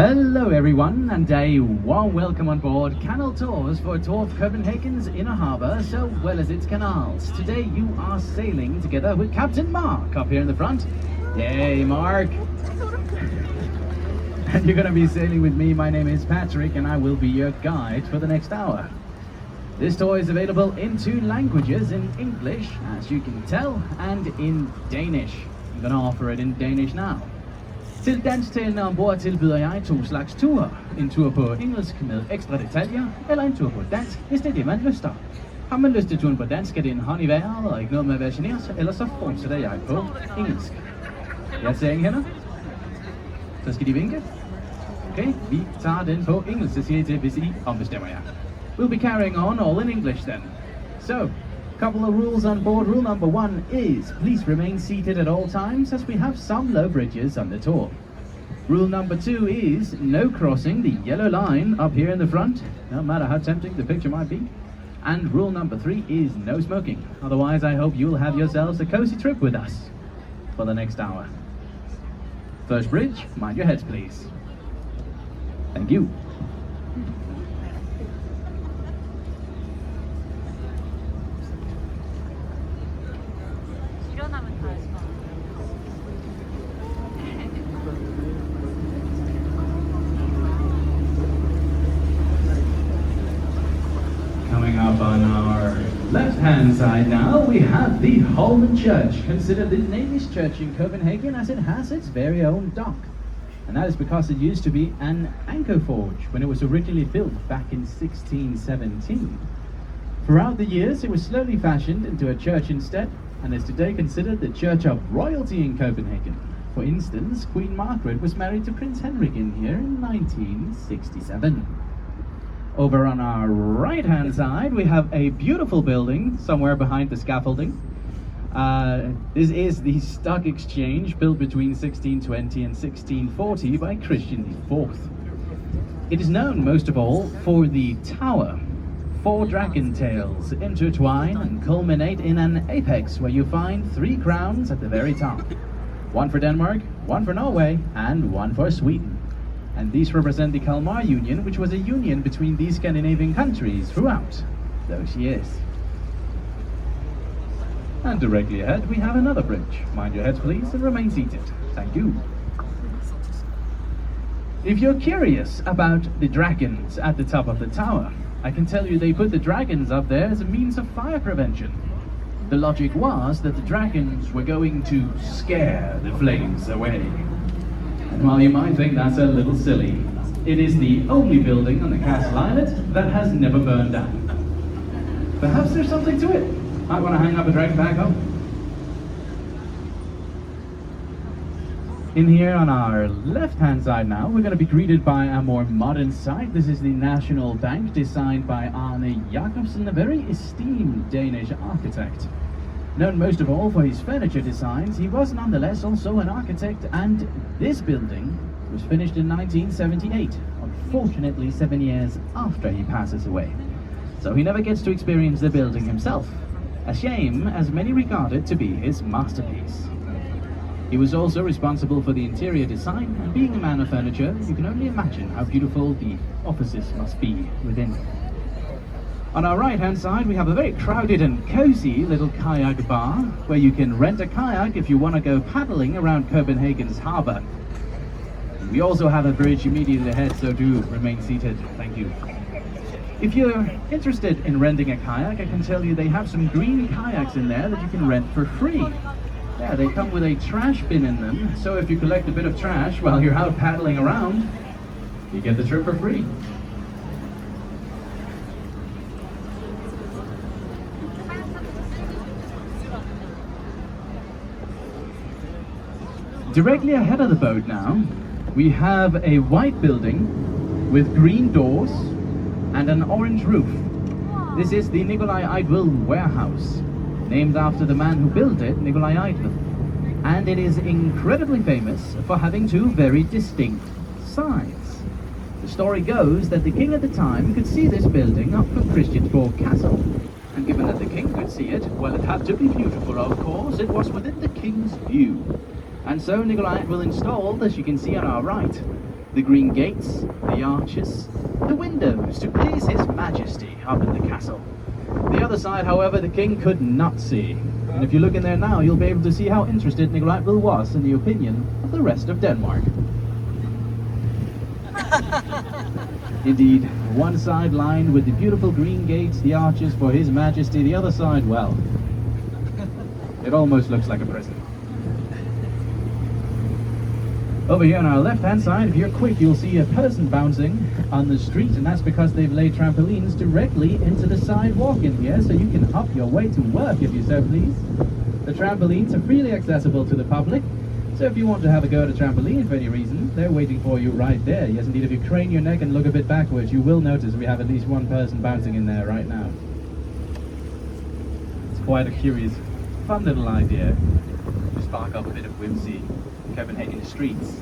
Hello everyone, and a warm welcome on board Canal Tours for a tour of Copenhagen's inner harbour, as well as its canals. Today you are sailing together with Captain Mærk up here in the front. Yay, Mærk! And you're going to be sailing with me. My name is Patrick, and I will be your guide for the next hour. This tour is available in 2 languages, in English, as you can tell, and in Danish. I'm going to offer it in Danish now. Til dansktalende ombord tilbyder jeg 2 slags ture. En tur på engelsk med ekstra detaljer, eller en tur på dansk, hvis det er det, man lyster. Har man lyst til turen på dansk, er det en hånd i vejret og ikke noget med at være generet, eller så fortsætter jeg på engelsk. Jeg ser ingen hænder. Så skal de vinke. Okay, vi tager den på engelsk, så siger I til, hvis I ombestemmer jer. We'll be carrying on all in English then. So, couple of rules on board. Rule number 1 is please remain seated at all times, as we have some low bridges on the tour. Rule number 2 is no crossing the yellow line up here in the front, no matter how tempting the picture might be. And rule number 3 is no smoking. Otherwise, I hope you'll have yourselves a cozy trip with us for the next hour. First bridge, mind your heads please. Thank you. Coming up on our left-hand side now, we have the Holmen Church, considered the namiest church in Copenhagen, as it has its very own dock. And that is because it used to be an anchor forge when it was originally built back in 1617. Throughout the years, it was slowly fashioned into a church instead, and is today considered the church of royalty in Copenhagen. For instance, Queen Margaret was married to Prince Henrik in here in 1967. Over on our right-hand side, we have a beautiful building somewhere behind the scaffolding. This is the Stock Exchange, built between 1620 and 1640 by Christian IV. It is known most of all for the tower. 4 dragon tails intertwine and culminate in an apex where you find 3 crowns at the very top. 1 for Denmark, 1 for Norway, and 1 for Sweden. And these represent the Kalmar Union, which was a union between these Scandinavian countries throughout those years. And directly ahead we have another bridge. Mind your heads please and remain seated. Thank you. If you're curious about the dragons at the top of the tower, I can tell you they put the dragons up there as a means of fire prevention. The logic was that the dragons were going to scare the flames away. And while you might think that's a little silly, it is the only building on the castle islet that has never burned down. Perhaps there's something to it. I want to hang up a dragon back home. In here on our left-hand side now, we're going to be greeted by a more modern sight. This is the National Bank, designed by Arne Jacobsen, a very esteemed Danish architect. Known most of all for his furniture designs, he was nonetheless also an architect, and this building was finished in 1978, unfortunately 7 years after he passes away. So he never gets to experience the building himself. A shame, as many regard it to be his masterpiece. He was also responsible for the interior design, and being a man of furniture, you can only imagine how beautiful the offices must be within. On our right-hand side, we have a very crowded and cozy little kayak bar, where you can rent a kayak if you want to go paddling around Copenhagen's harbour. We also have a bridge immediately ahead, so do remain seated. Thank you. If you're interested in renting a kayak, I can tell you they have some green kayaks in there that you can rent for free. Yeah, they come with a trash bin in them, so if you collect a bit of trash while you're out paddling around, you get the trip for free. Directly ahead of the boat now, we have a white building with green doors and an orange roof. This is the Nikolai Eigtved warehouse, named after the man who built it, Nikolai Eigtved. And it is incredibly famous for having 2 very distinct sides. The story goes that the king at the time could see this building up from Christiansborg Castle. And given that the king could see it, well, it had to be beautiful, of course. It was within the king's view. And so Nikolai will install, as you can see on our right, The green gates, the arches, the windows to please His Majesty up in the castle. The other side, however, the king could not see. And if you look in there now, you'll be able to see how interested Nikolai was in the opinion of the rest of Denmark. Indeed, one side lined with the beautiful green gates, the arches for His Majesty, the other side, well, it almost looks like a prison. Over here on our left-hand side, if you're quick, you'll see a person bouncing on the street, and that's because they've laid trampolines directly into the sidewalk in here, so you can hop your way to work if you so please. The trampolines are freely accessible to the public, so if you want to have a go at a trampoline for any reason, they're waiting for you right there. Yes, indeed, if you crane your neck and look a bit backwards, you will notice we have at least one person bouncing in there right now. It's quite a curious, fun little idea to spark up a bit of whimsy in Copenhagen streets.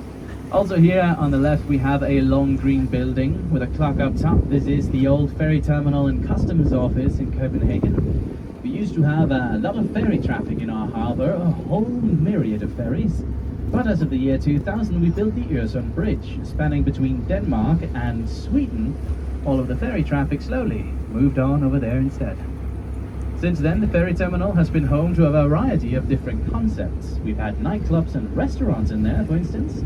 Also here on the left we have a long green building with a clock up top. This is the old ferry terminal and customs office in Copenhagen. We used to have a lot of ferry traffic in our harbour, a whole myriad of ferries. But as of the year 2000 we built the Øresund Bridge, spanning between Denmark and Sweden. All of the ferry traffic slowly moved on over there instead. Since then, the ferry terminal has been home to a variety of different concepts. We've had nightclubs and restaurants in there, for instance.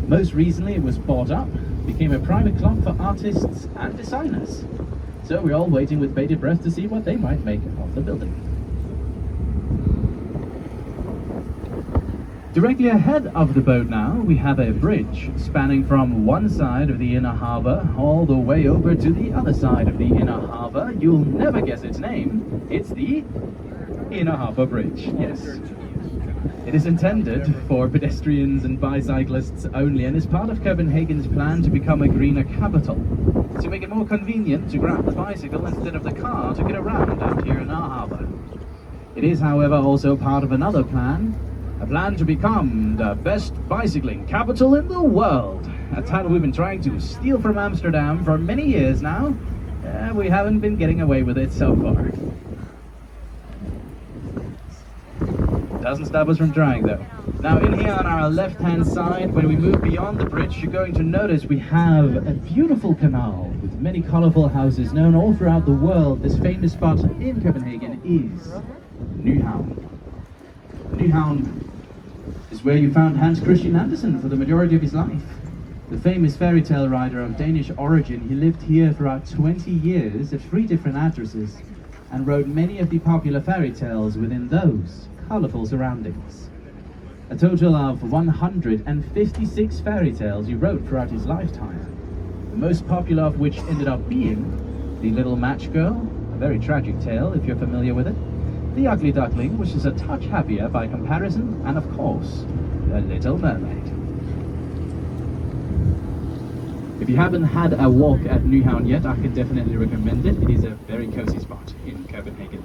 Most recently, it was bought up, became a private club for artists and designers. So we're all waiting with bated breath to see what they might make of the building. Directly ahead of the boat now, we have a bridge spanning from one side of the inner harbour all the way over to the other side of the inner harbour. You'll never guess its name. It's the Inner Harbour Bridge, yes. It is intended for pedestrians and bicyclists only and is part of Copenhagen's plan to become a greener capital. To make it more convenient to grab the bicycle instead of the car to get around out here in our harbour. It is, however, also part of another plan. A plan to become the best bicycling capital in the world. A title we've been trying to steal from Amsterdam for many years now. We haven't been getting away with it so far. Doesn't stop us from trying though. Now in here on our left hand side, when we move beyond the bridge, you're going to notice we have a beautiful canal with many colourful houses known all throughout the world. This famous spot in Copenhagen is Nyhavn. Nyhavn is where you found Hans Christian Andersen for the majority of his life. The famous fairy tale writer of Danish origin, he lived here throughout 20 years at 3 different addresses and wrote many of the popular fairy tales within those colourful surroundings. A total of 156 fairy tales he wrote throughout his lifetime, the most popular of which ended up being The Little Match Girl, a very tragic tale if you're familiar with it, The Ugly Duckling, which is a touch happier by comparison, and of course, The Little Mermaid. If you haven't had a walk at Nyhavn yet, I can definitely recommend it. It is a very cozy spot in Copenhagen.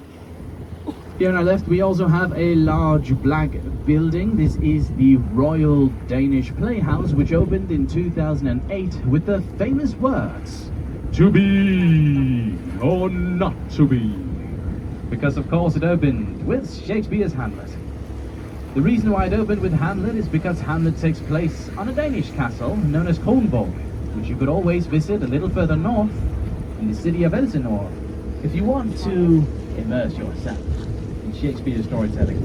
Here on our left, we also have a large black building. This is the Royal Danish Playhouse, which opened in 2008 with the famous words, "To be or not to be." Because of course it opened with Shakespeare's Hamlet. The reason why it opened with Hamlet is because Hamlet takes place on a Danish castle known as Kronborg, which you could always visit a little further north in the city of Elsinore if you want to immerse yourself in Shakespeare's storytelling.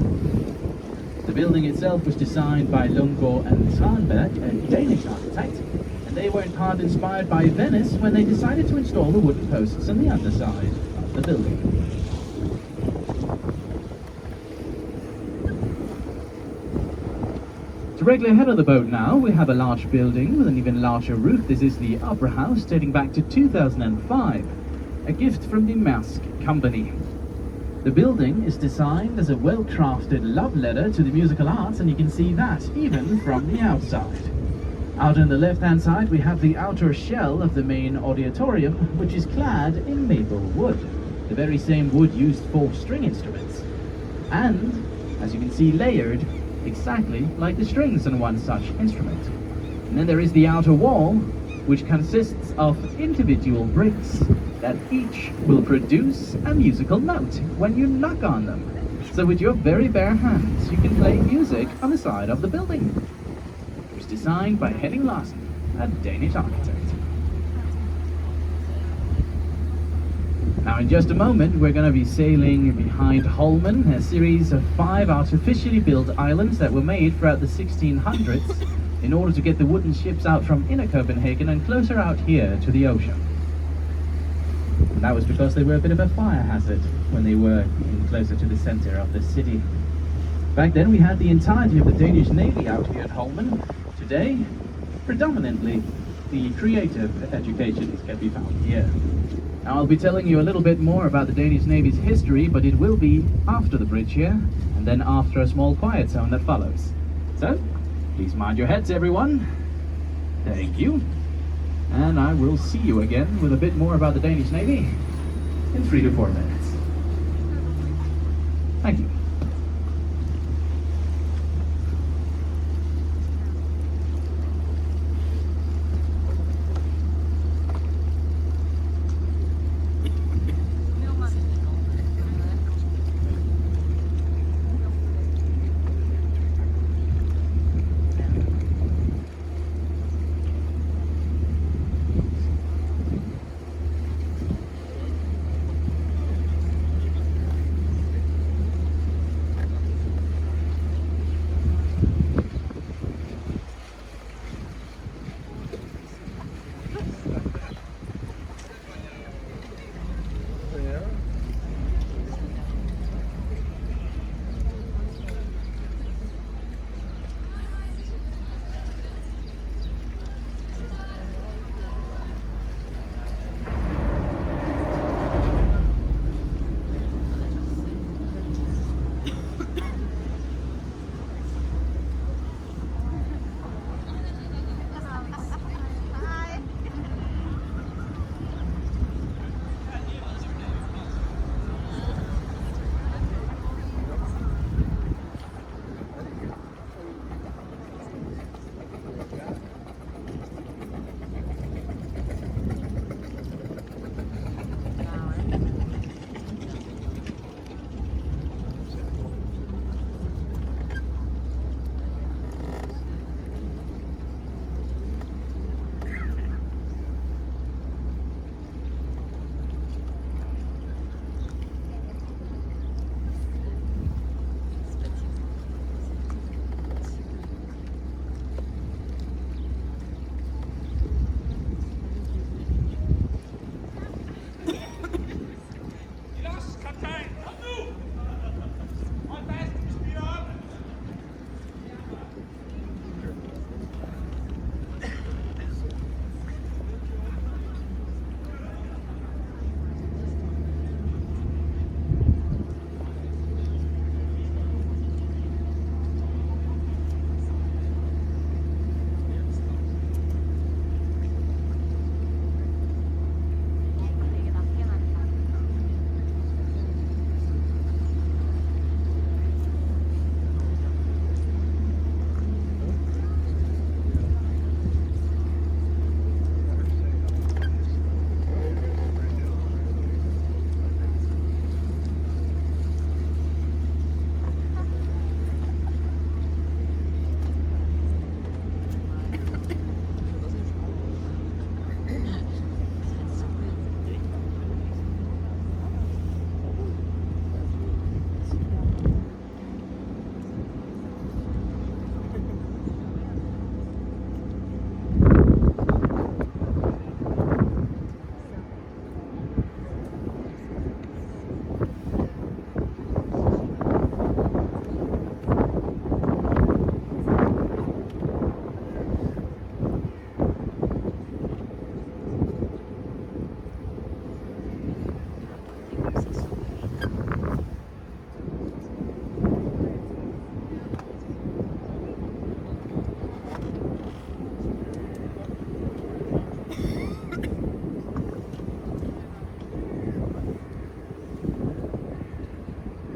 The building itself was designed by Lundgaard and Tranberg, a Danish architect, and they were in part inspired by Venice when they decided to install the wooden posts on the underside of the building. Directly ahead of the boat now, we have a large building with an even larger roof. This is the Opera House, dating back to 2005, a gift from the Mærk company. The building is designed as a well-crafted love letter to the musical arts, and you can see that even from the outside. Out on the left-hand side, we have the outer shell of the main auditorium, which is clad in maple wood, the very same wood used for string instruments. And, as you can see, layered exactly like the strings on one such instrument. And then there is the outer wall, which consists of individual bricks that each will produce a musical note when you knock on them. So with your very bare hands, you can play music on the side of the building. It was designed by Henning Larsen. a Danish architect. Now in just a moment we're going to be sailing behind Holmen, a series of 5 artificially built islands that were made throughout the 1600s in order to get the wooden ships out from inner Copenhagen and closer out here to the ocean. And that was because they were a bit of a fire hazard when they were closer to the center of the city. Back then we had the entirety of the Danish Navy out here at Holmen. Today, predominantly, the creative educations can be found here. Now I'll be telling you a little bit more about the Danish Navy's history, but it will be after the bridge here, and then after a small quiet zone that follows. So, please mind your heads everyone. Thank you. And I will see you again with a bit more about the Danish Navy in 3 to 4 minutes. Thank you.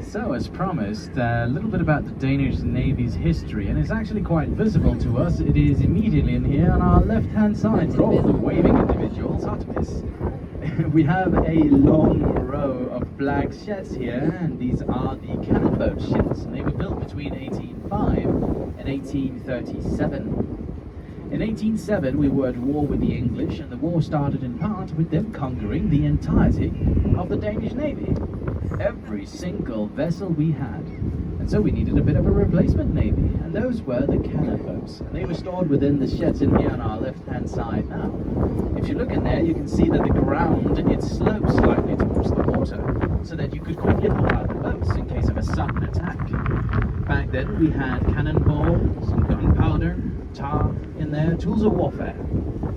So, as promised, a little bit about the Danish Navy's history, and it's actually quite visible to us. It is immediately in here on our left-hand side for all the waving individuals. We have a long row of black sheds here, and these are the cannon boat ships, and they were built between 1805 and 1837. In 1807, we were at war with the English, and the war started in part with them conquering the entirety of the Danish Navy. Every single vessel we had. And so we needed a bit of a replacement navy, and those were the cannon boats. And they were stored within the sheds in here on our left-hand side now. If you look in there, you can see that the ground, it slopes slightly towards the water, so that you could quickly pull out the boats in case of a sudden attack. Back then we had cannonballs and gunpowder, tar in there, tools of warfare.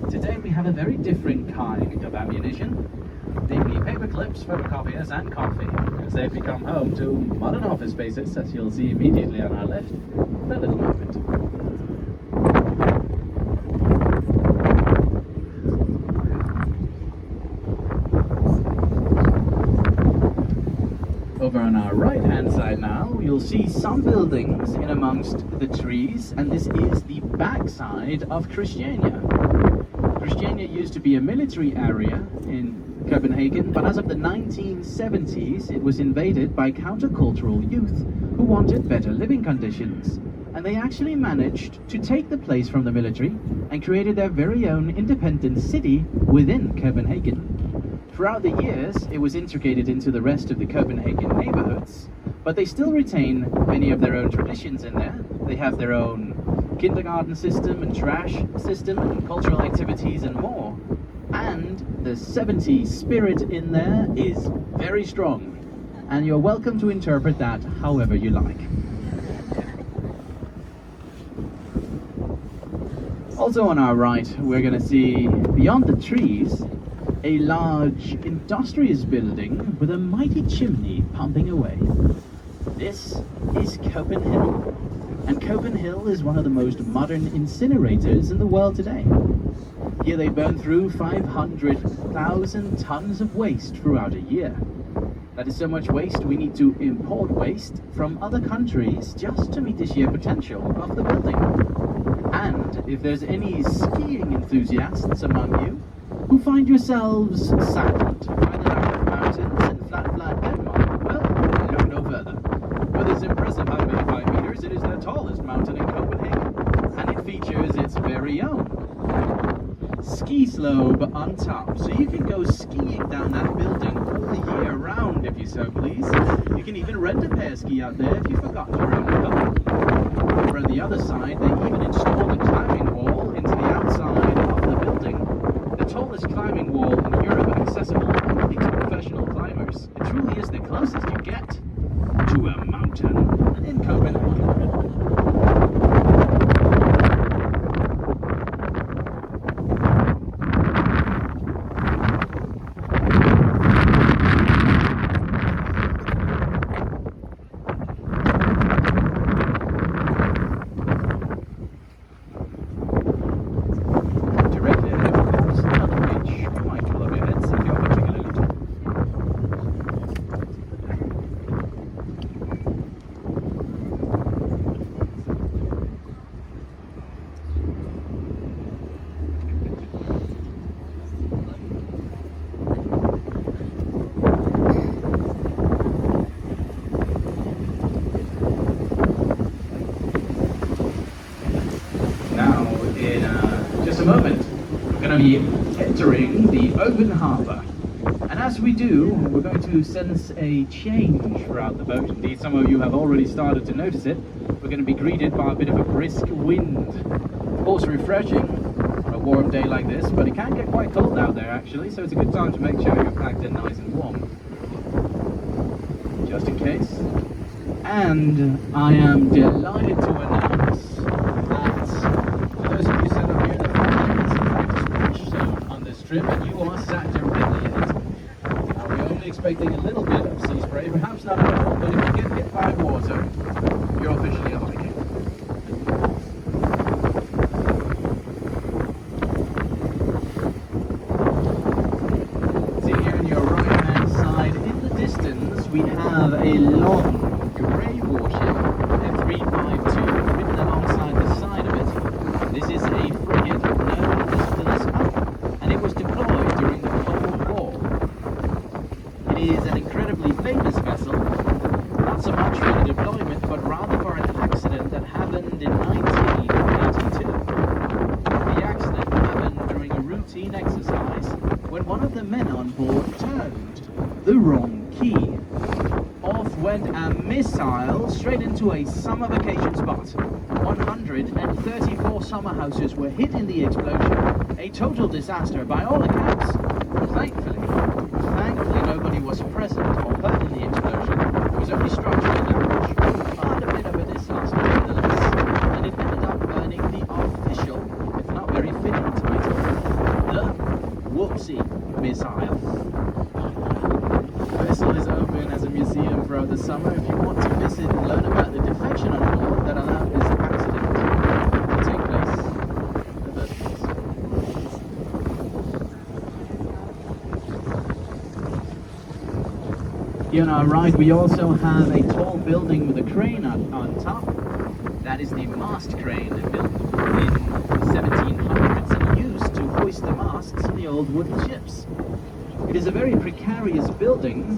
Today we have a very different kind of ammunition. Namely paper clips, photocopiers and coffee, as they've become home to modern office spaces, as you'll see immediately on our left in a little moment. Over on our right hand side now, you'll see some buildings in amongst the trees, and this is the backside of Christiania. Christiania used to be a military area in Copenhagen, but as of the 1970s it was invaded by countercultural youth who wanted better living conditions, and they actually managed to take the place from the military and created their very own independent city within Copenhagen. Throughout the years it was integrated into the rest of the Copenhagen neighborhoods, but they still retain many of their own traditions in there. They have their own kindergarten system and trash system and cultural activities and more. And the 70s spirit in there is very strong, and you're welcome to interpret that however you like. Also on our right, we're going to see, beyond the trees, a large industrious building with a mighty chimney pumping away. This is Copenhagen, and Copenhagen is one of the most modern incinerators in the world today. Here they burn through 500,000 tons of waste throughout a year. That is so much waste we need to import waste from other countries just to meet the sheer potential of the building. And if there's any skiing enthusiasts among you who find yourselves saddened by the lack of mountains in flat Denmark, well, look no further. With its impressive height of 85 meters, it is the tallest mountain in Copenhagen, and it features its very own ski slope on top, so you can go skiing down that building all the year round if you so please. You can even rent a pair ski out there if you forgot to bring a couple. Over on the other side, they even installed a climbing wall into the outside of the building. The tallest climbing wall in Europe, accessible only to professional climbers. It truly is the closest you get to a mountain in Copenhagen. Be entering the open harbour, and as we do, we're going to sense a change throughout the boat. Indeed, some of you have already started to notice it. We're going to be greeted by a bit of a brisk wind. Of course, refreshing on a warm day like this, but it can get quite cold out there actually, so it's a good time to make sure you're packed in nice and warm, just in case. And I am delighted to announce that for those of you set up here in the trip, and you are sat directly in it. Now we're only expecting a little bit of sea spray, perhaps not at all, but if you get hit by water, you're officially a Viking. See here on your right hand side, in the distance, we have a long grey warship, a 352, written alongside the side of it. This is a frigate known as Klassisk, and it was deployed during the Cold War. It is an incredibly famous vessel, not so much for the deployment, but rather for its into a summer vacation spot. 134 summer houses were hit in the explosion, a total disaster by all accounts. Thankfully nobody was present or hurt in the explosion. It was only structural damage, but a bit of a disaster nevertheless, and it ended up earning the official, if not very fitting title, the Whoopsie Missile. The vessel is open as a museum throughout the summer. If you want to visit and learn about the defection on board that allowed this accident to take place in the first place. Here on our right we also have a tall building with a crane on top. That is the mast crane built in the 1700s and used to hoist the masts of the old wooden ships. It is a very precarious building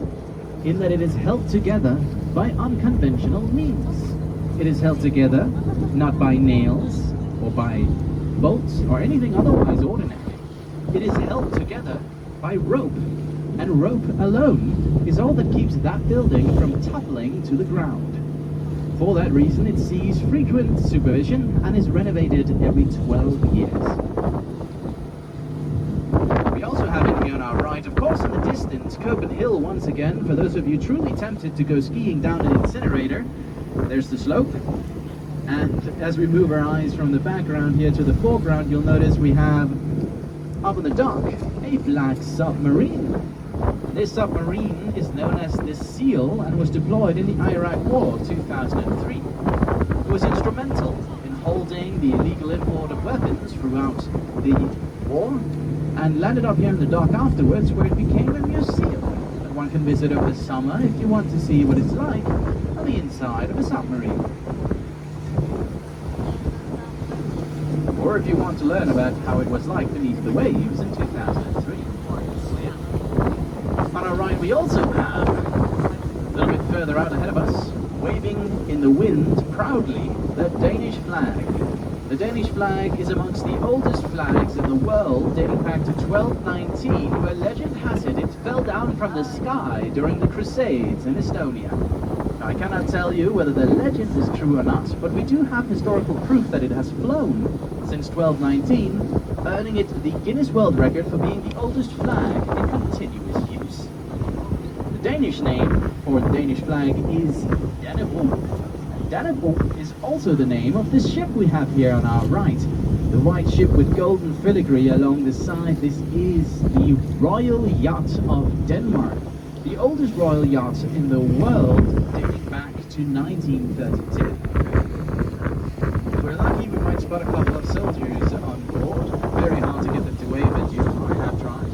in that it is held together by unconventional means. It is held together not by nails or by bolts or anything otherwise ordinary. It is held together by rope, and rope alone is all that keeps that building from toppling to the ground. For that reason it sees frequent supervision and is renovated every 12 years. On our right, of course, in the distance, Copenhagen once again. For those of you truly tempted to go skiing down an incinerator, there's the slope. And as we move our eyes from the background here to the foreground, you'll notice we have up on the dock a black submarine. This submarine is known as the Seal and was deployed in the Iraq War 2003. It was instrumental in holding the illegal import of weapons throughout the war, and landed up here in the dock afterwards, where it became a museum that one can visit over the summer if you want to see what it's like on the inside of a submarine. Or if you want to learn about how it was like beneath the waves in 2003. On our right we also have, a little bit further out ahead of us, waving in the wind proudly, the Danish flag. The Danish flag is amongst the oldest flags in the world, dating back to 1219, where legend has it fell down from the sky during the Crusades in Estonia. Now, I cannot tell you whether the legend is true or not, but we do have historical proof that it has flown since 1219, earning it the Guinness World Record for being the oldest flag in continuous use. The Danish name for the Danish flag is denne. Denne is also the name of this ship we have here on our right. The white ship with golden filigree along the side. This is the Royal Yacht of Denmark. The oldest royal yacht in the world, dating back to 1932. If we're lucky, we might spot a couple of soldiers on board. Very hard to get them to wave at you. I have tried.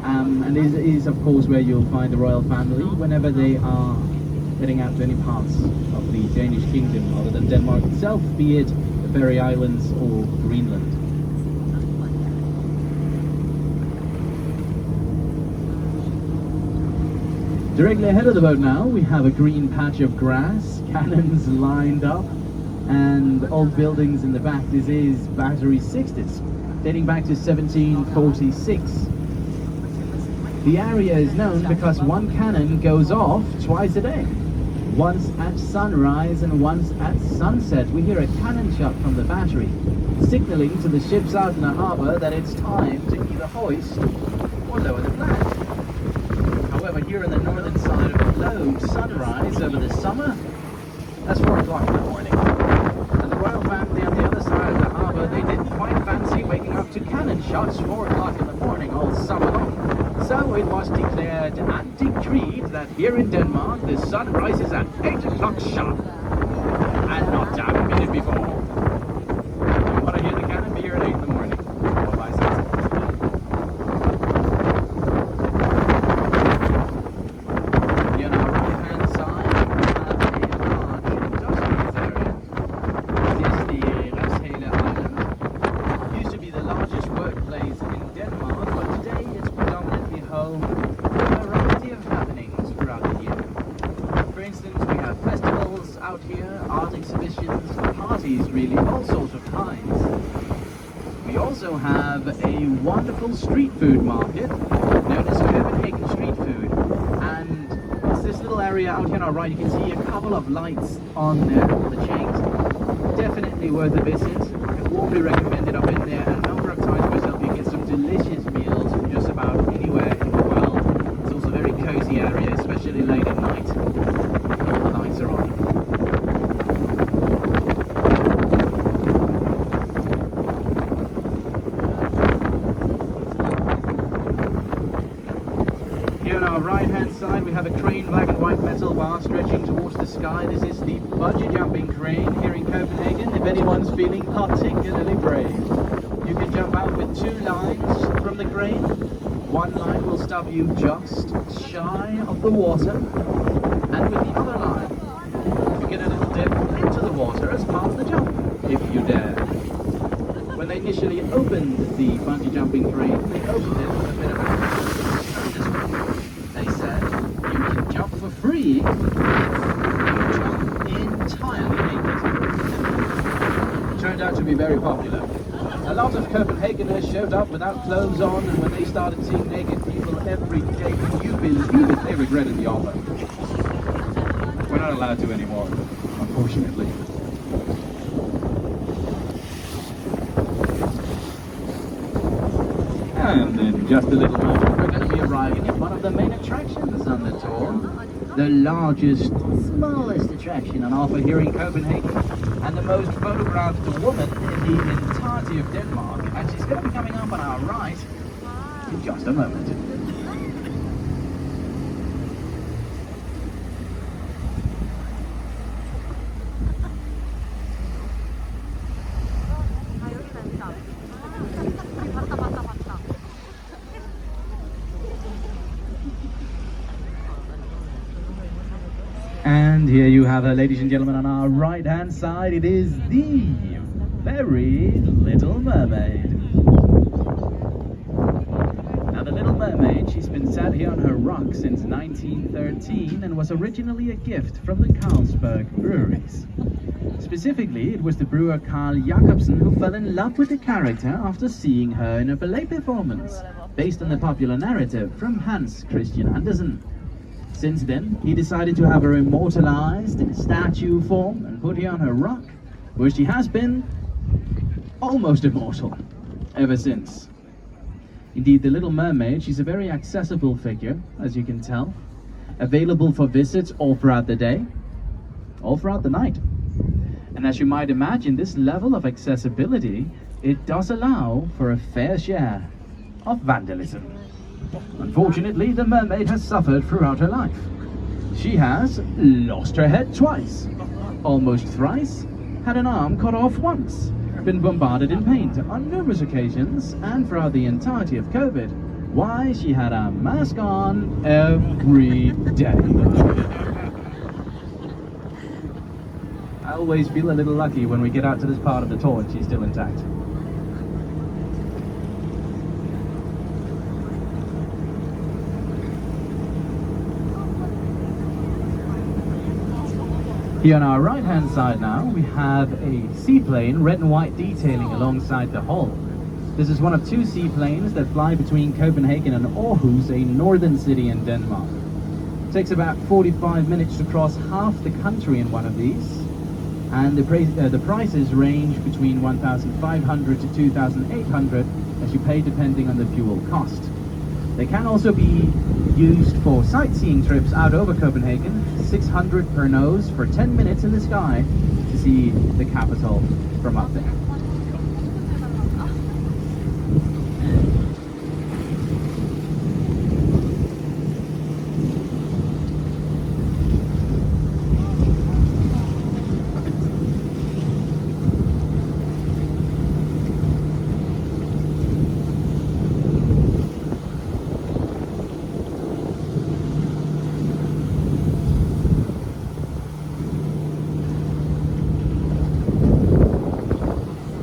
And this is, of course, where you'll find the royal family whenever they are heading out to any parts of the Danish kingdom other than Denmark itself, be it the Faroe Islands or Greenland. Directly ahead of the boat now we have a green patch of grass, cannons lined up, and old buildings in the back. This is Battery 60s, dating back to 1746. The area is known because one cannon goes off twice a day. Once at sunrise and once at sunset. We hear a cannon shot from the battery, signaling to the ships out in the harbour that it's time to either hoist or lower the flag. However, here in the northern side of the globe, sunrise over the summer, that's 4 o'clock in the morning. And the royal family on the other side of the harbour, they didn't quite fancy waking up to cannon shots 4 o'clock in the morning all summer long. So it was declared and decreed that here in Denmark the sun rises at 8 o'clock sharp, and not down a minute before. If you want to hear the cannon, be here at 8 in the morning, or by sunset. Here on our right-hand side, we have a large industrial area. This is the Lille Havfrue. Used to be the largest workplace in Denmark, but today it's predominantly home to a variety of happenings throughout the year. For instance, we have festivals out here, art exhibitions, parties really, all sorts of kinds. We also have a wonderful street food market known as Copenhagen Street Food, and it's this little little area out here on our right, you can see a couple of lights on the chains. Definitely worth a visit. I warmly recommend it up in there. A number of times myself, you get some delicious meals from just about anywhere in the world. It's also a very cozy area, especially late at night. All the lights are on. Here on our right-hand side, we have a crane black and white metal bar stretching towards the sky. This is the bungee jumping crane here in Copenhagen, if anyone's feeling particularly brave. You can jump out with 2 lines from the crane. One line will stop you just shy of the water, and with the other line, you get a little dip into the water as part of the jump, if you dare. When they initially opened the bungee jumping crane, they opened it with a bit of a they said, you can jump for free, you jump entirely naked. Turned out to be very popular. A lot of Copenhageners showed up without clothes on, and when they started seeing naked people every day, can you believe it, they regretted the offer. We're not allowed to anymore, unfortunately. And in just a little moment, we're going to be arriving at one of the main attractions on the tour. The largest, smallest attraction on offer here in Copenhagen, and the most photographed woman in the entirety of Denmark. And she's going to be coming up on our right in just a moment. And here you have her, ladies and gentlemen, on our right-hand side. It is the very Little Mermaid. Now, the Little Mermaid, she's been sat here on her rock since 1913 and was originally a gift from the Carlsberg breweries. Specifically, it was the brewer Carl Jacobsen who fell in love with the character after seeing her in a ballet performance, based on the popular narrative from Hans Christian Andersen. Since then, he decided to have her immortalized in statue form and put here on her rock, where she has been almost immortal ever since. Indeed, the Little Mermaid, she's a very accessible figure, as you can tell, available for visits all throughout the day, all throughout the night. And as you might imagine, this level of accessibility, it does allow for a fair share of vandalism. Unfortunately, the mermaid has suffered throughout her life. She has lost her head twice, almost thrice, had an arm cut off once, been bombarded in paint on numerous occasions, and throughout the entirety of COVID, why, she had a mask on every day. I always feel a little lucky when we get out to this part of the tour and she's still intact. Here on our right hand side now, we have a seaplane, red and white detailing alongside the hull. This is one of 2 seaplanes that fly between Copenhagen and Aarhus, a northern city in Denmark. It takes about 45 minutes to cross half the country in one of these, and the prices range between 1,500 to 2,800 as you pay depending on the fuel cost. They can also be used for sightseeing trips out over Copenhagen, 600 per nose for 10 minutes in the sky to see the capital from up there.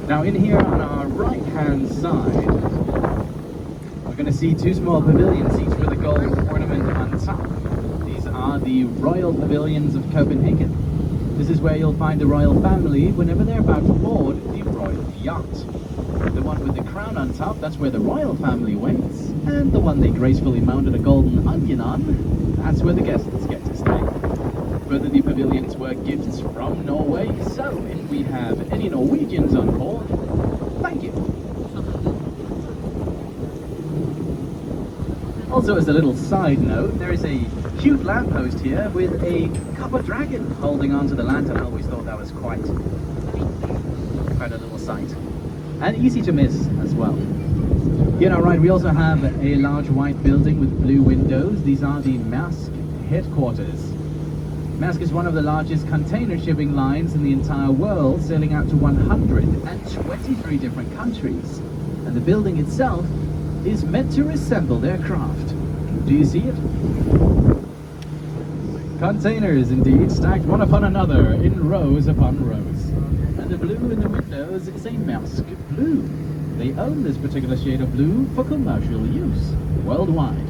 Now in here on our right hand side, we're going to see 2 small pavilions, each with a gold ornament on top. These are the Royal Pavilions of Copenhagen. This is where you'll find the royal family whenever they're about to board the royal yacht. The one with the crown on top, that's where the royal family waits. And the one they gracefully mounted a golden onion on, that's where the guests get to stay. Further, the pavilions were gifts from Norway, so if we have any Norwegians on board, thank you. Also, as a little side note, there is a cute lamppost here with a copper dragon holding onto the lantern. I always thought that was quite a little sight. And easy to miss as well. Here on our right, we also have a large white building with blue windows. These are the Mærk headquarters. Mærk is one of the largest container shipping lines in the entire world, sailing out to 123 different countries. And the building itself is meant to resemble their craft. Do you see it? Containers, indeed, stacked one upon another in rows upon rows. And the blue in the windows is a Mærk blue. They own this particular shade of blue for commercial use worldwide.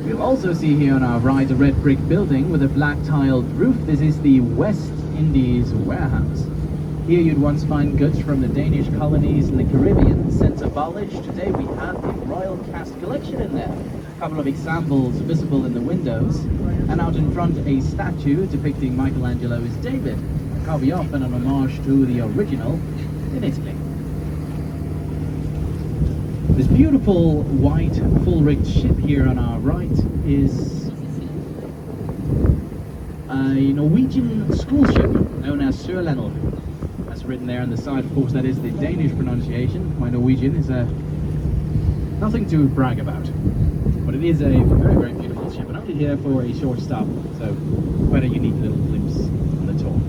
You'll also see here on our right a red brick building with a black tiled roof. This is the West Indies warehouse. Here you'd once find goods from the Danish colonies in the Caribbean. Since abolished, today we have the Royal Cast collection in there. A couple of examples visible in the windows, and out in front a statue depicting Michelangelo's David, a copy of and an homage to the original in Italy. This beautiful white full-rigged ship here on our right is a Norwegian school ship known as Sørlandet. That's written there on the side. Of course, that is the Danish pronunciation. My Norwegian is nothing to brag about. But it is a very, very beautiful ship, and only here for a short stop, so quite a unique little glimpse on the tour.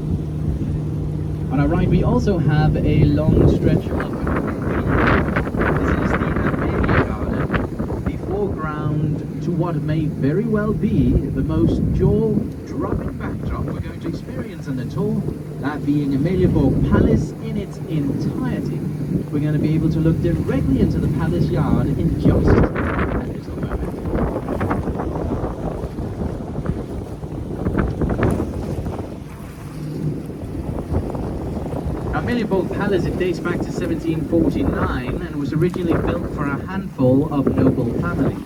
On our right, we also have a long stretch of to what may very well be the most jaw-dropping backdrop we're going to experience on the tour, that being Amalienborg Palace in its entirety. We're going to be able to look directly into the palace yard in just a little moment. Amalienborg Palace, it dates back to 1749 and was originally built for a handful of noble families.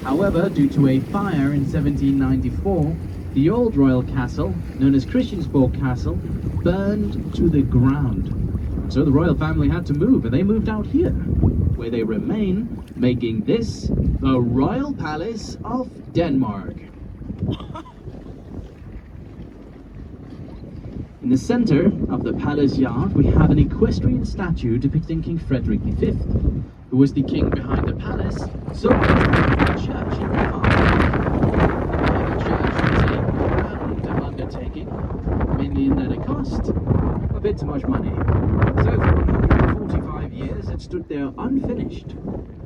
However, due to a fire in 1794, the old royal castle, known as Christiansborg Castle, burned to the ground. So the royal family had to move, and they moved out here, where they remain, making this the Royal Palace of Denmark. In the center of the palace yard, we have an equestrian statue depicting King Frederick V, who was the king behind the palace, so the church in the heart. The church was a grand undertaking, mainly in that it cost a bit too much money. So for 145 years it stood there unfinished,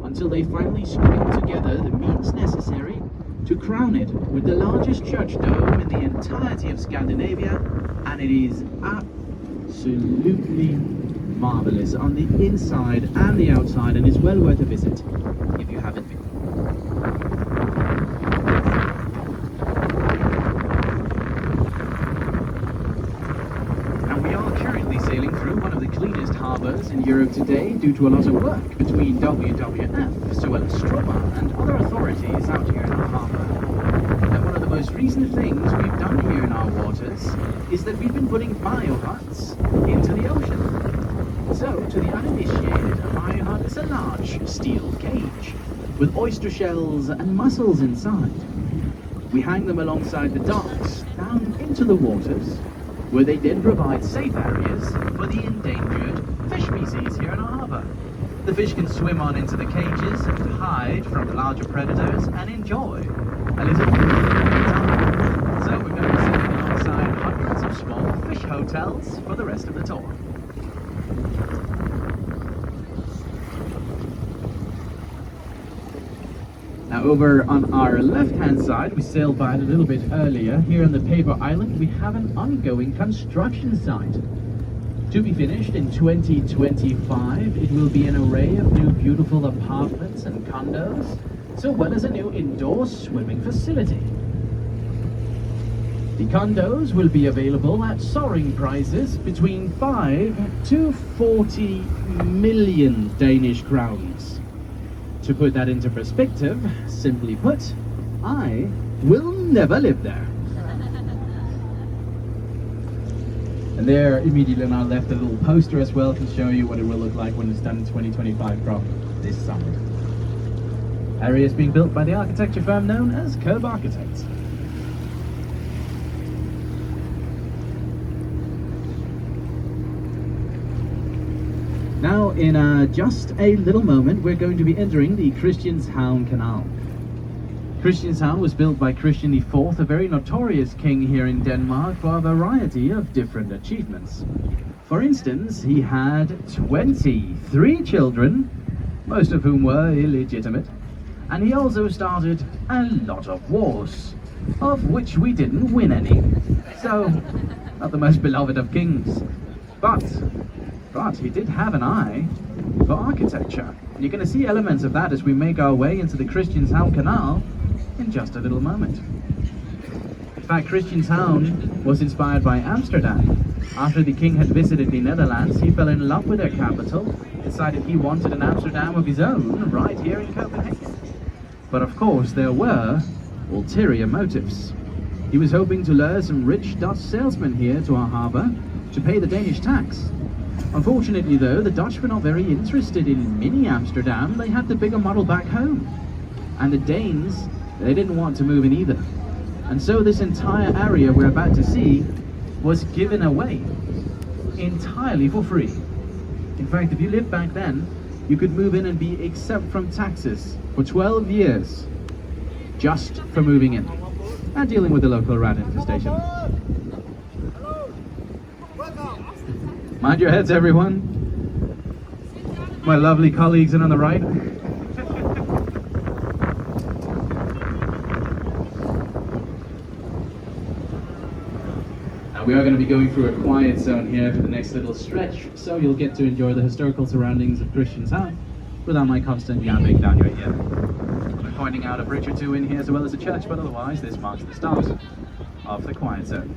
until they finally scraped together the means necessary to crown it with the largest church dome in the entirety of Scandinavia, and it is absolutely marvelous on the inside and the outside, and it's well worth a visit if you haven't been. And we are currently sailing through one of the cleanest harbours in Europe today due to a lot of work between WWF, Suella Stroma and other authorities out here in our harbour. And one of the most recent things we've done here in our waters is that we've been putting bio-huts into the ocean. So, to the uninitiated, a bio hut is a large steel cage with oyster shells and mussels inside. We hang them alongside the docks down into the waters, where they then provide safe areas for the endangered fish species here in our harbour. The fish can swim on into the cages and hide from larger predators and enjoy a little time. So we're going to be sitting alongside hundreds of small fish hotels for the rest of the tour. Now over on our left-hand side, we sailed by it a little bit earlier. Here on the Paper Island, we have an ongoing construction site. To be finished in 2025, it will be an array of new beautiful apartments and condos, as well as a new indoor swimming facility. The condos will be available at soaring prices between 5 to 40 million Danish crowns. To put that into perspective, simply put, I will never live there. And there, immediately on our left, a little poster as well to show you what it will look like when it's done in 2025 from this summer. Area is being built by the architecture firm known as Curb Architects. Now, in just a little moment, we're going to be entering the Christianshavn Canal. Christianshavn was built by Christian IV, a very notorious king here in Denmark, for a variety of different achievements. For instance, he had 23 children, most of whom were illegitimate, and he also started a lot of wars, of which we didn't win any. So, not the most beloved of kings. But he did have an eye for architecture. And you're going to see elements of that as we make our way into the Christianshavn Canal in just a little moment. In fact, Christianshavn was inspired by Amsterdam. After the king had visited the Netherlands, he fell in love with their capital, decided he wanted an Amsterdam of his own right here in Copenhagen. But of course, there were ulterior motives. He was hoping to lure some rich Dutch salesmen here to our harbour to pay the Danish tax. Unfortunately though, the Dutch were not very interested in mini Amsterdam, they had the bigger model back home. And the Danes, they didn't want to move in either. And so this entire area we're about to see was given away entirely for free. In fact, if you lived back then, you could move in and be exempt from taxes for 12 years just for moving in and dealing with the local rat infestation. Mind your heads, everyone. My lovely colleagues in on the right. Now we are going to be going through a quiet zone here for the next little stretch, so you'll get to enjoy the historical surroundings of Christianshavn without my constant yapping down your ear. I'm pointing out a bridge or two in here as well as a church, but otherwise this marks the start of the quiet zone.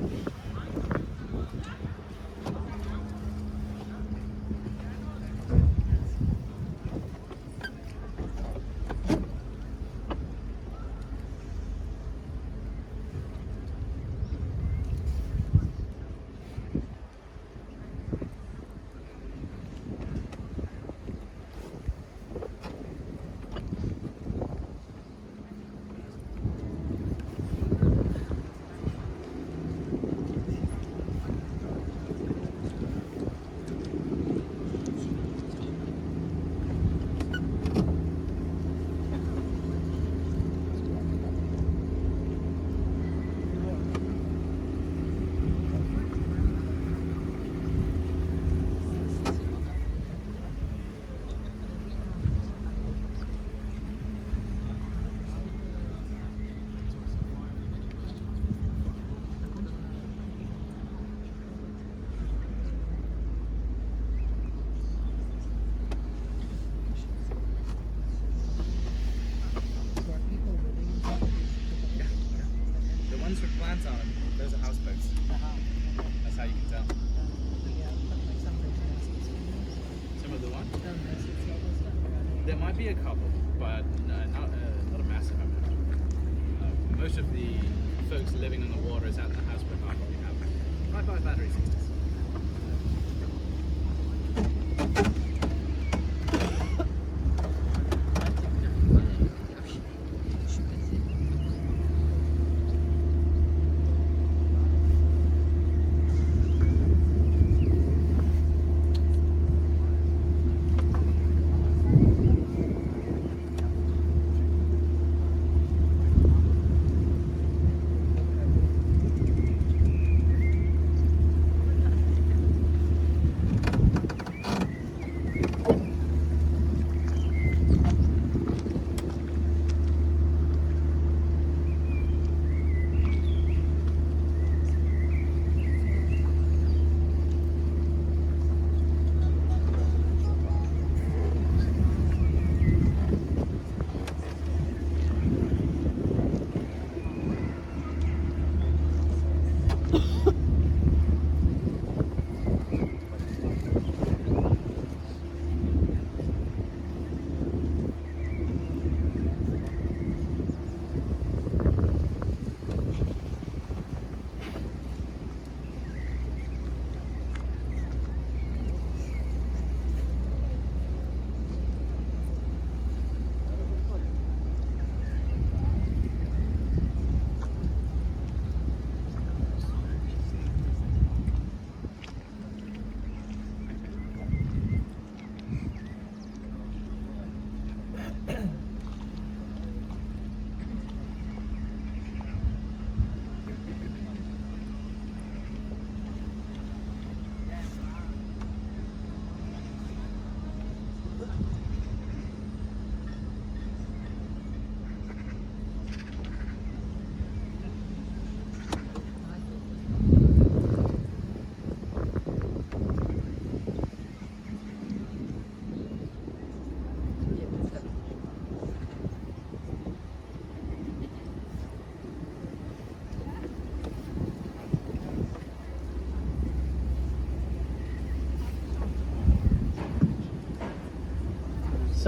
There might be a couple, but not a massive amount. Most of the folks living on the water is out in the house, but I probably have 5 battery systems.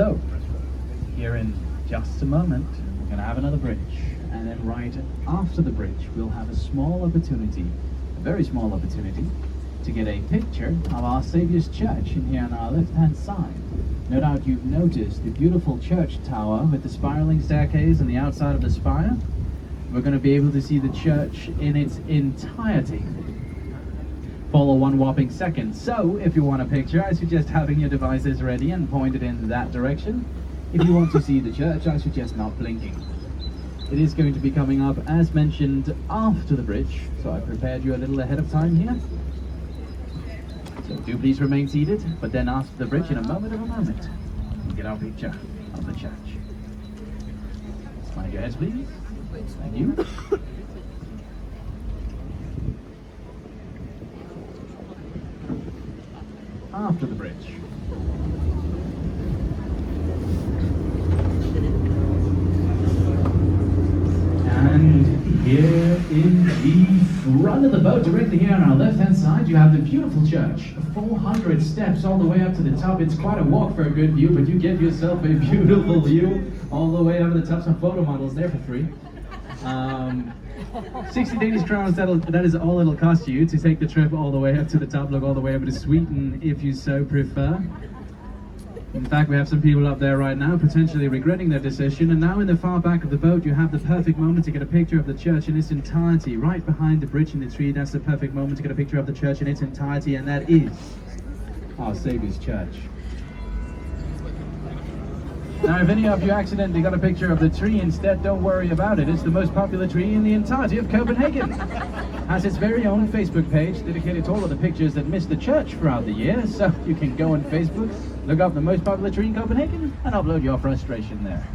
So, here in just a moment, we're going to have another bridge. And then right after the bridge, we'll have a small opportunity, a very small opportunity, to get a picture of our Saviour's Church in here on our left-hand side. No doubt you've noticed the beautiful church tower with the spiraling staircase on the outside of the spire. We're going to be able to see the church in its entirety for one whopping second. So, if you want a picture, I suggest having your devices ready and pointed in that direction. If you want to see the church, I suggest not blinking. It is going to be coming up, as mentioned, after the bridge, so I prepared you a little ahead of time here. So do please remain seated, but then after the bridge, in a moment, we'll get our picture of the church. Mind your heads, please. Thank you. After the bridge. And here in the front of the boat, directly here on our left-hand side, you have the beautiful church. 400 steps all the way up to the top. It's quite a walk for a good view, but you get yourself a beautiful view all the way up to the top. Some photo models there for free. 60 Danish crowns, that is all it'll cost you to take the trip all the way up to the top, look all the way over to Sweden if you so prefer. In fact, we have some people up there right now potentially regretting their decision, and now in the far back of the boat you have the perfect moment to get a picture of the church in its entirety. Right behind the bridge in the tree, that's the perfect moment to get a picture of the church in its entirety, and that is our Saviour's Church. Now, if any of you accidentally got a picture of the tree instead, don't worry about it. It's the most popular tree in the entirety of Copenhagen. Has its very own Facebook page dedicated to all of the pictures that miss the church throughout the year. So you can go on Facebook, look up the most popular tree in Copenhagen, and upload your frustration there.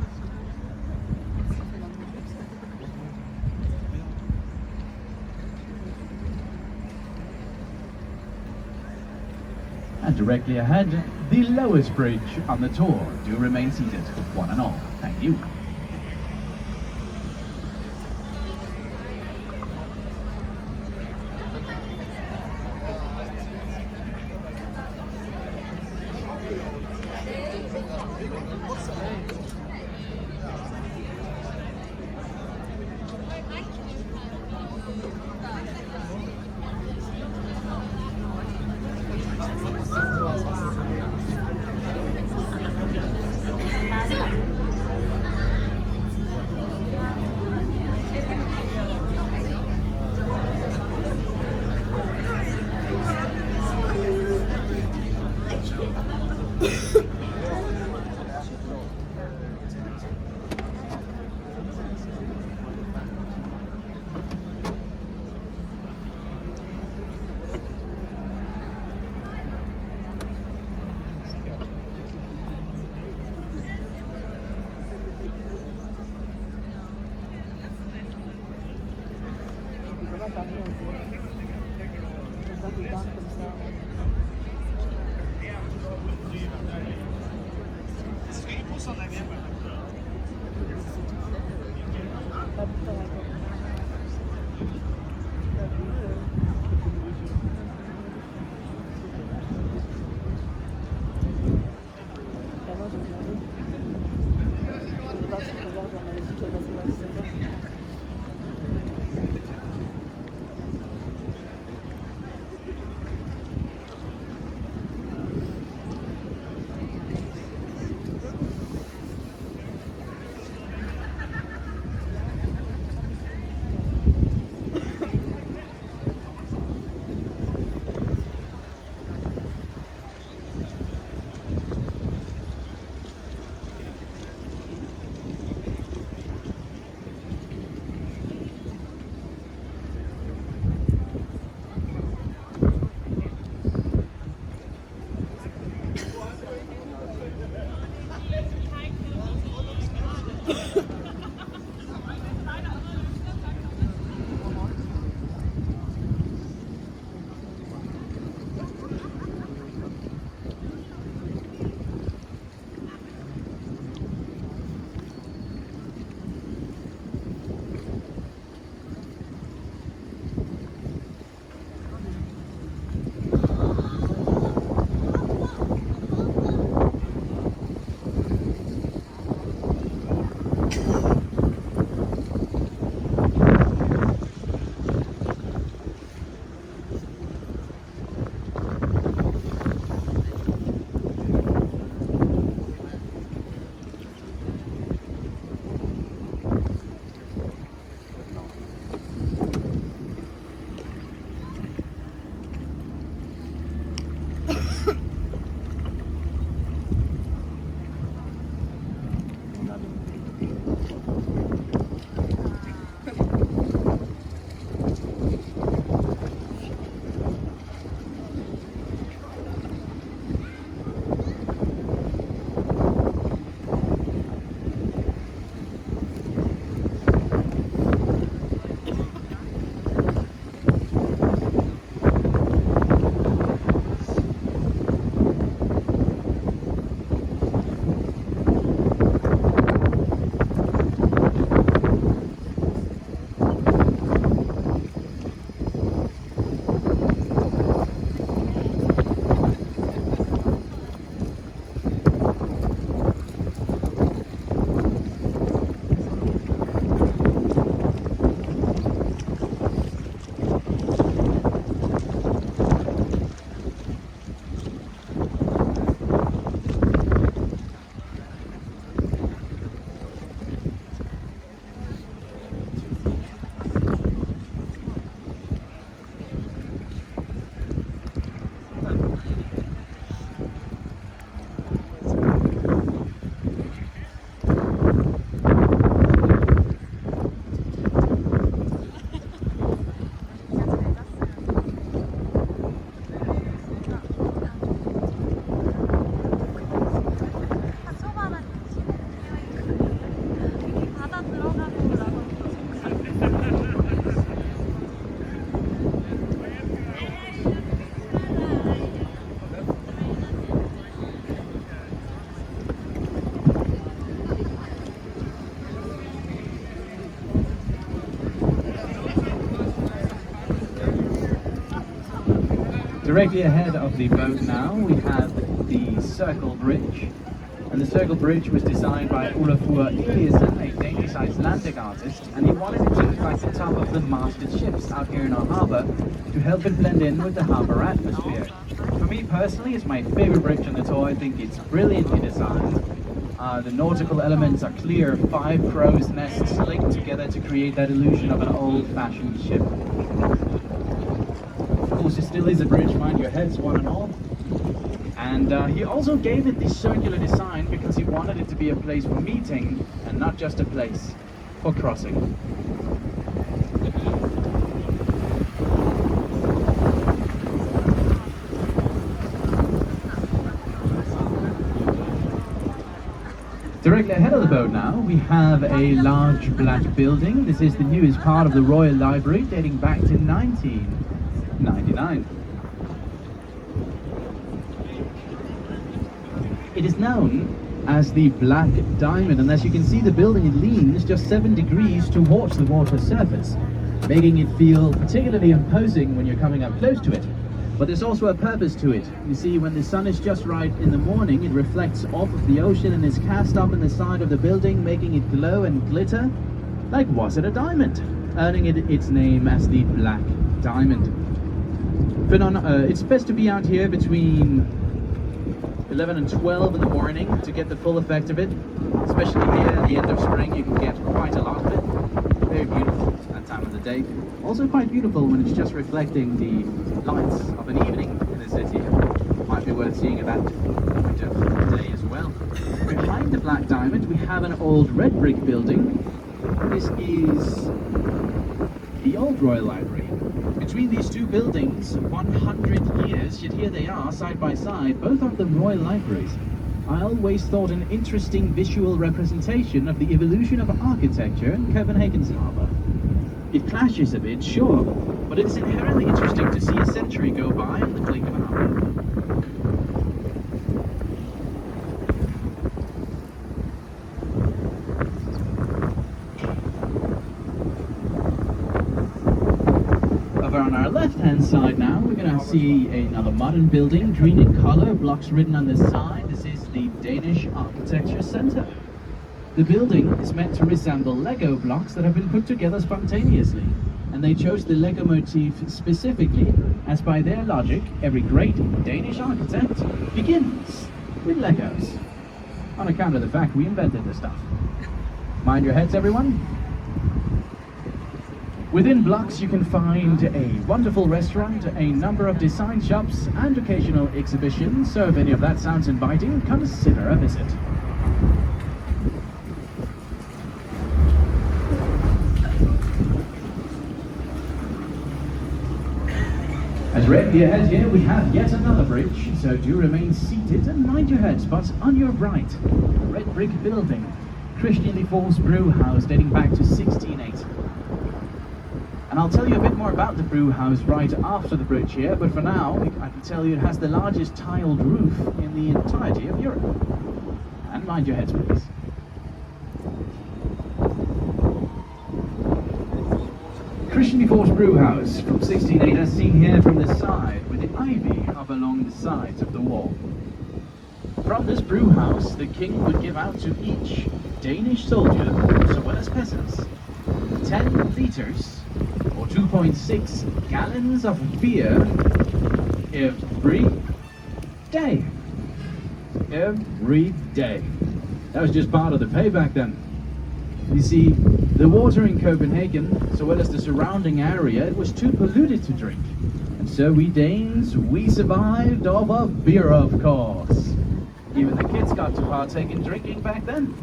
And directly ahead, the lowest bridge on the tour. Do remain seated, one and all. Thank you. Directly ahead of the boat now, we have the Circle Bridge. And the Circle Bridge was designed by Oplev Københavns, a Danish Icelandic artist, and he wanted it to look like the top of the masted ships out here in our harbour to help it blend in with the harbour atmosphere. For me personally, it's my favourite bridge on the tour. I think it's brilliantly designed. The nautical elements are clear, 5 crow's nests linked together to create that illusion of an old-fashioned ship. Of course, it still is a bridge, mind your heads, one and all. And he also gave it this circular design because he wanted it to be a place for meeting and not just a place for crossing. Directly ahead of the boat now, we have a large black building. This is the newest part of the Royal Library, dating back to 1999. It is known as the Black Diamond, and as you can see, the building leans just 7 degrees towards the water surface, making it feel particularly imposing when you're coming up close to it. But there's also a purpose to it. You see, when the sun is just right in the morning, it reflects off of the ocean and is cast up in the side of the building, making it glow and glitter like was it a diamond, earning it its name as the Black Diamond. It's best to be out here between 11 and 12 in the morning to get the full effect of it. Especially here at the end of spring, you can get quite a lot of it. Very beautiful at that time of the day. Also quite beautiful when it's just reflecting the lights of an evening in the city. Might be worth seeing at that point of the day as well. Behind the Black Diamond, we have an old red brick building. This is the old Royal Library. Between these two buildings, 100 years, yet here they are, side by side, both of them Royal Libraries. I always thought an interesting visual representation of the evolution of architecture in Copenhagen's harbour. It clashes a bit, sure, but it's inherently interesting to see a century go by in the blink of an eye. On our left-hand side now, we're going to see another modern building, green in color, blocks written on the side. This is the Danish Architecture Center. The building is meant to resemble Lego blocks that have been put together spontaneously, and they chose the Lego motif specifically, as by their logic, every great Danish architect begins with Legos, on account of the fact we invented this stuff. Mind your heads, everyone. Within blocks you can find a wonderful restaurant, a number of design shops and occasional exhibitions, so if any of that sounds inviting, consider a visit. Directly ahead here we have yet another bridge, so do remain seated and mind your heads, but on your right, a red brick building, Christian IV's brew house dating back to 1680. And I'll tell you a bit more about the brew house right after the bridge here, but for now, I can tell you it has the largest tiled roof in the entirety of Europe. And mind your heads, please. Christian IV's brew house from 1680 as seen here from the side, with the ivy up along the sides of the wall. From this brew house, the king would give out to each Danish soldier, as well as peasants, 10 liters or 2.6 gallons of beer every day. Every day. That was just part of the pay back then. You see, the water in Copenhagen, as well as the surrounding area, it was too polluted to drink. And so we Danes, we survived off of beer, of course. Even the kids got to partake in drinking back then.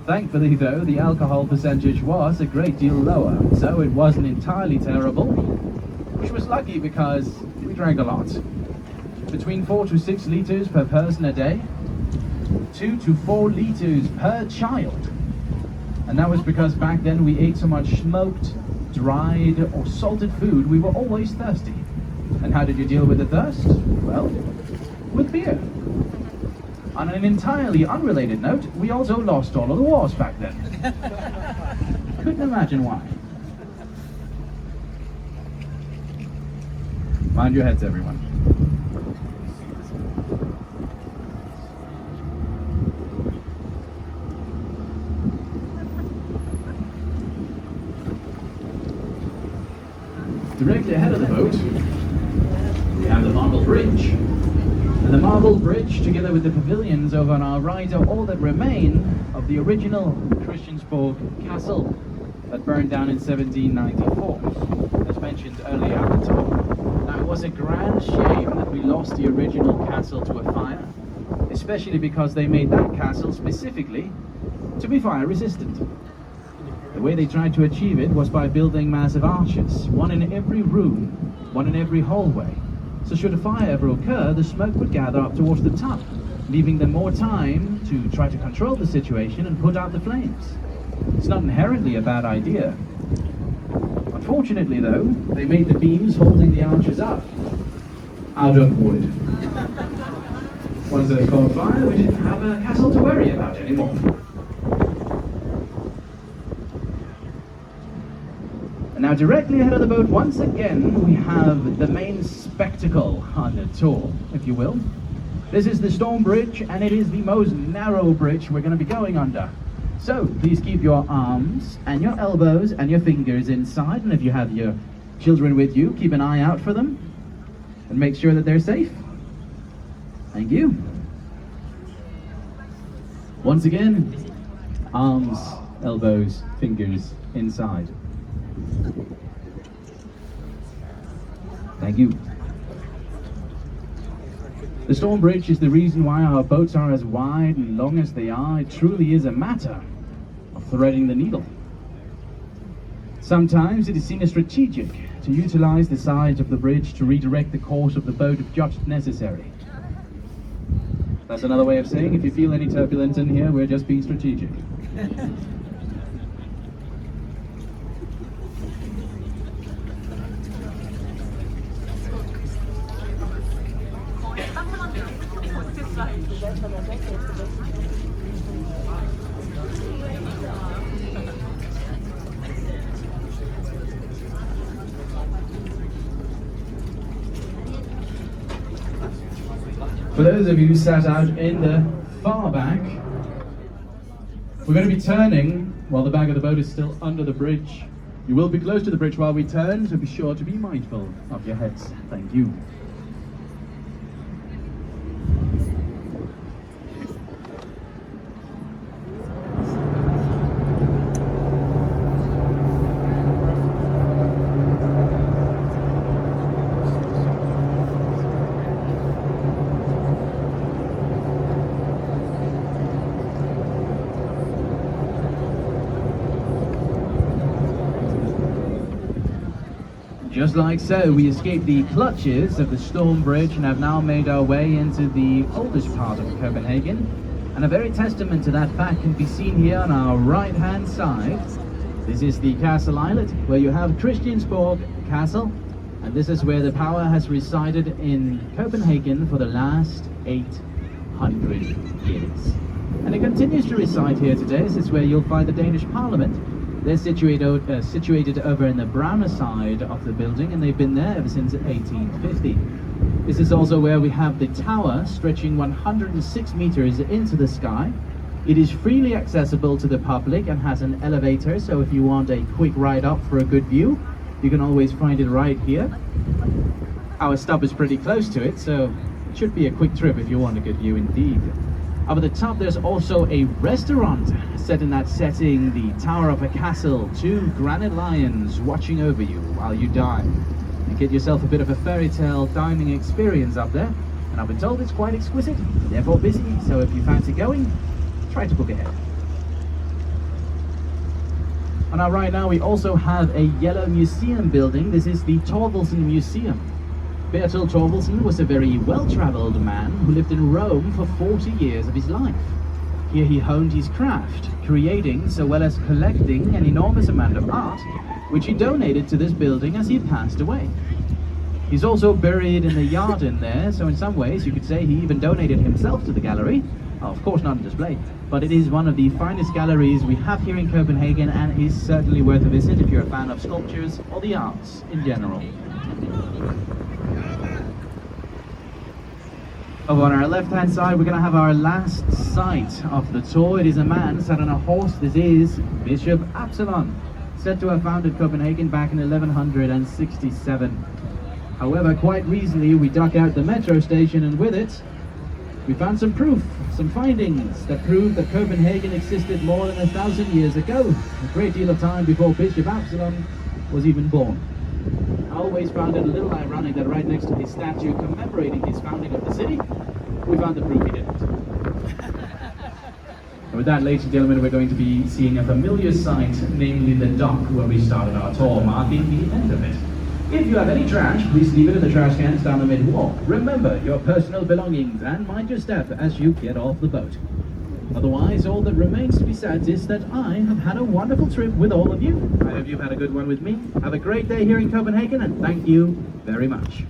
Thankfully though, the alcohol percentage was a great deal lower, so it wasn't entirely terrible, which was lucky because we drank a lot. Between 4 to 6 liters per person a day, 2 to 4 liters per child. And that was because back then we ate so much smoked, dried or salted food, we were always thirsty. And how did you deal with the thirst? Well, with beer. On an entirely unrelated note, we also lost all of the wars back then. Couldn't imagine why. Mind your heads, everyone. Directly ahead of the boat, we have the Marble Bridge. And the Marble Bridge, together with the pavilions over on our right, are all that remain of the original Christiansborg castle that burned down in 1794, as mentioned earlier at the top. Now, it was a grand shame that we lost the original castle to a fire, especially because they made that castle specifically to be fire resistant. The way they tried to achieve it was by building massive arches, one in every room, one in every hallway. So should a fire ever occur, the smoke would gather up towards the top, leaving them more time to try to control the situation and put out the flames. It's not inherently a bad idea. Unfortunately though, they made the beams holding the arches up out of wood. Once they caught fire, we didn't have a castle to worry about anymore. Now, directly ahead of the boat, once again, we have the main spectacle on the tour, if you will. This is the Storm Bridge, and it is the most narrow bridge we're going to be going under. So, please keep your arms and your elbows and your fingers inside, and if you have your children with you, keep an eye out for them, and make sure that they're safe. Thank you. Once again, arms, elbows, fingers inside. Thank you. The Storm Bridge is the reason why our boats are as wide and long as they are. It truly is a matter of threading the needle. Sometimes it is seen as strategic to utilize the sides of the bridge to redirect the course of the boat if judged necessary. That's another way of saying if you feel any turbulence in here, we're just being strategic. For those of you who sat out in the far back, we're going to be turning while the back of the boat is still under the bridge. You will be close to the bridge while we turn, so be sure to be mindful of your heads. Thank you. Just like so, we escaped the clutches of the Storm Bridge and have now made our way into the oldest part of Copenhagen. And a very testament to that fact can be seen here on our right-hand side. This is the Castle Islet, where you have Christiansborg Castle, and this is where the power has resided in Copenhagen for the last 800 years. And it continues to reside here today. This is where you'll find the Danish Parliament. They're situated over in the browner side of the building, and they've been there ever since 1850. This is also where we have the tower stretching 106 meters into the sky. It is freely accessible to the public and has an elevator, so if you want a quick ride up for a good view, you can always find it right here. Our stop is pretty close to it, so it should be a quick trip if you want a good view indeed. Up at the top there's also a restaurant set in that setting, the tower of a castle, 2 granite lions watching over you while you dine. You get yourself a bit of a fairy tale dining experience up there, and I've been told it's quite exquisite, therefore busy, so if you fancy going, try to book ahead. On our right now we also have a yellow museum building. This is the Thorvaldsen Museum. Bertel Thorvaldsen was a very well-travelled man who lived in Rome for 40 years of his life. Here he honed his craft, creating so well as collecting an enormous amount of art, which he donated to this building as he passed away. He's also buried in the yard in there, so in some ways you could say he even donated himself to the gallery. Of course not on display, but it is one of the finest galleries we have here in Copenhagen and is certainly worth a visit if you're a fan of sculptures or the arts in general. Over on our left-hand side, we're going to have our last sight of the tour. It is a man sat on a horse. This is Bishop Absalon, said to have founded Copenhagen back in 1167. However, quite recently we dug out the metro station, and with it we found some proof, some findings that prove that Copenhagen existed more than 1,000 years ago, a great deal of time before Bishop Absalon was even born. I always found it a little ironic that right next to his statue commemorating his founding of the city, we found the proof he didn't. And with that, ladies and gentlemen, we're going to be seeing a familiar sight, namely the dock where we started our tour, marking the end of it. If you have any trash, please leave it in the trash cans down the mid-walk. Remember your personal belongings and mind your step as you get off the boat. Otherwise, all that remains to be said is that I have had a wonderful trip with all of you. I hope you've had a good one with me. Have a great day here in Copenhagen, and thank you very much.